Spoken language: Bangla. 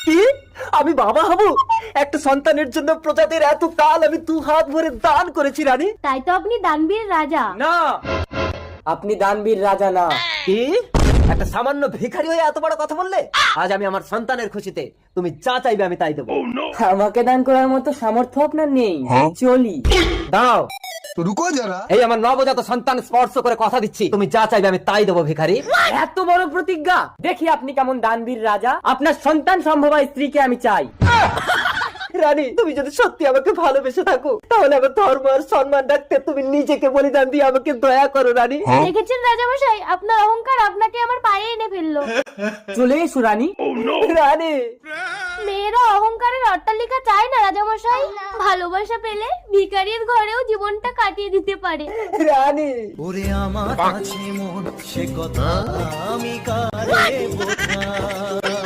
কি? আমি বাবা হব? একটা সন্তানের জন্য প্রজাদের এত কাল আমি 2 হাত ভরে দান করেছি রানী। তাই তো আপনি দানবীর রাজা। না, আপনি দানবীর রাজা না। কি? একটা সামান্য ভিখারি হয়ে এত বড় কথা বললে? আজ আমি আমার সন্তানের খুশিতে তুমি যা চাইবে আমি তাই দেবো। আমাকে দান করার মতো সামর্থ্য আপনার নেই। চলি। দাঁড়াও, तो रुको जरा। এই আমার নবজাত সন্তান স্পর্শ করে কথা দিচ্ছি, তুমি যা চাইবে আমি তাই দেবো ভিখারি। এত বড় প্রতিজ্ঞা! দেখি আপনি কেমন দানবীর রাজা। আপনার সন্তান সম্ভবা স্ত্রীকে আমি চাই। রানী, তুমি যদি সত্যি আমাকে ভালোবেসে থাকো তাহলে আমার ধর্ম আর সম্মান রাখতে তুমি নিজেকে বলিদান দিয়ে আমাকে দয়া করো রানী। দেখেছেন রাজামশাই, আপনার অহংকার আপনাকে আমার পায়ে এনে ফেললো। চলে এসো রানী। রানী, মেয়েরা অহংকারের অট্টালিকা চায় না রাজামশাই, ভালোবাসা পেলে ভিখারির ঘরেও জীবনটা কাটিয়ে দিতে পারে। রানী, ওরে আমার কাছে মন সে কথা আমি কারে বোঝাই।